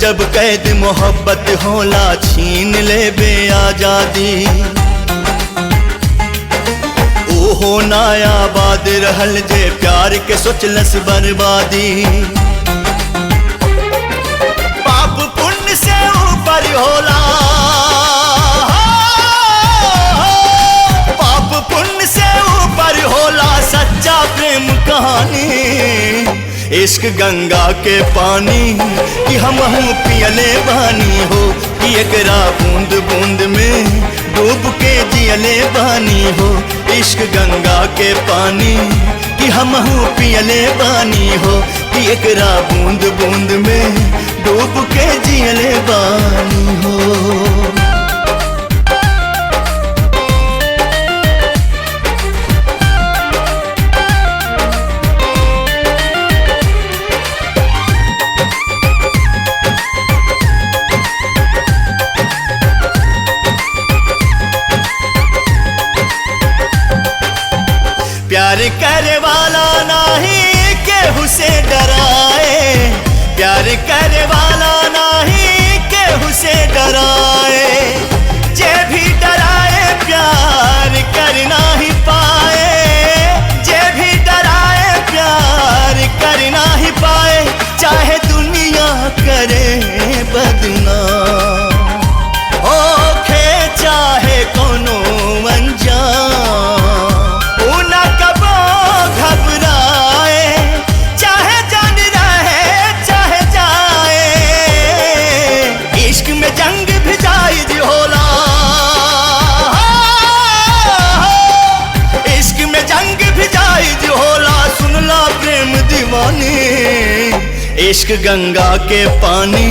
जब कैद मोहब्बत होला छीन ले बे आजादी। ओहो नायाबाद रहल जे प्यार के सोचलस बर्बादी। पाप पुण्य से ऊपर होला, पाप पुण्य से ऊपर होला सच्चा प्रेम कहानी। इश्क गंगा के पानी कि हमहू पियले बानी हो, कि एकरा बूंद बूंद में डूब के जियले बानी हो। इश्क गंगा के पानी कि हमहू पियले बानी हो, कि एकरा बूंद बूंद में डूब के जियले बानी हो। प्यार करे वाला नहीं केहू से डराए, प्यार करे वाला नहीं केहू से डराए। जे भी डराए प्यार कर नहीं पाए, जे भी डराए प्यार कर नहीं पाए। चाहे दुनिया करे बदनाम होखे चाहे कोनो अनजान, इश्क गंगा के पानी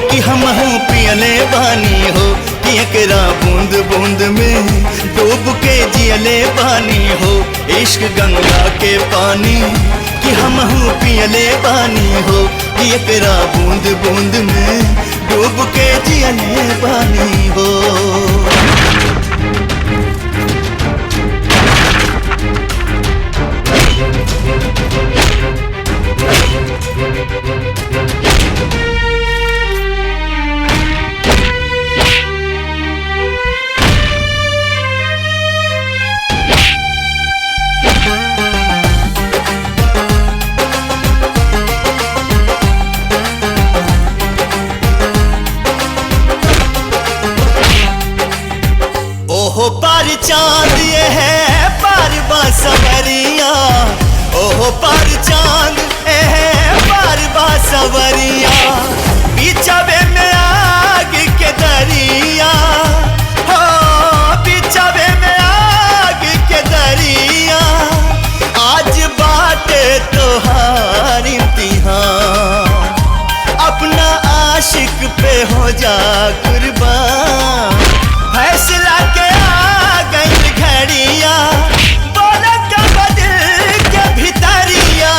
कि हमहू पियले बानी हो, कि एकरा बूंद बूंद में डूब के जियले बानी हो। इश्क गंगा के पानी कि हमहू पियले बानी हो, कि एकरा बूंद बूंद में डूब के जियले बानी हो। ओहो पार चांद ये है पार बांसवरिया, ओहो पार चांद ये है पार बांसवरिया। बिछावे में आग के दरिया हो, बिछावे में आग के दरिया। आज बाटे तोहार इम्तिहान, अपना आशिक पे हो जा कुर्बान। फैसला के आ गई घड़िया, बोला का बदल के भितरिया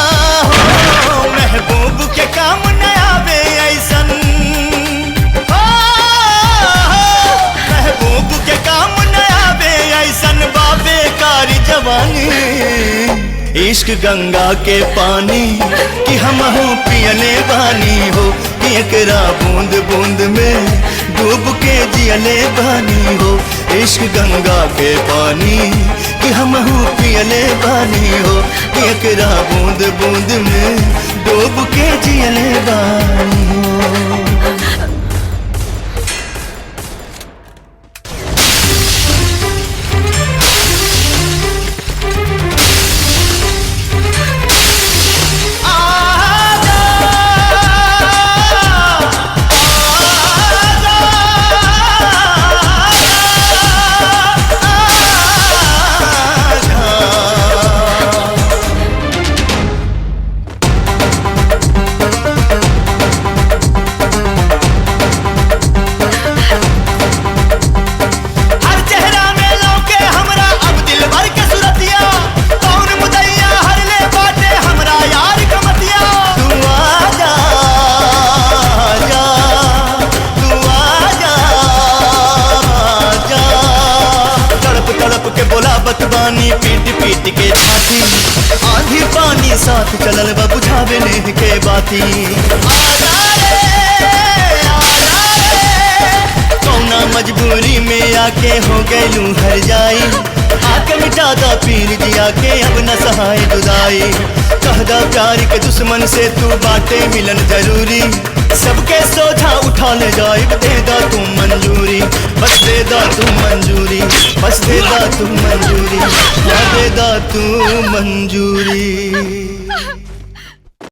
हो। महबूब के काम न आवे ऐसन हो, महबूब के काम न आवे ऐसन बाबे कारी जवानी। इश्क गंगा के पानी कि हमहू पियले बानी हो, कि एकरा बूंद बूंद में डूब के जियले बानी हो। इश्क गंगा के पानी कि हमहू पियले बानी हो, कि एकरा बूंद बूंद में डूब के जियले बानी हो। पीट पीट के छाती आंधी पानी साथ चलल बा बुझावे नेह के बाती। आजा रे मजबूरी में आके हो गलू हर जाई, आके मिटा दा पीर दिया के अब न सहाय जुदाई। कहदा प्यार के दुश्मन से तू बातें मिलन जरूरी, सबके सोझा उठा ले जाए दे दा तू मंजूरी, बस दे दा तू मंजूरी, बस दे दा तू मंजूरी, दे दा तू मंजूरी।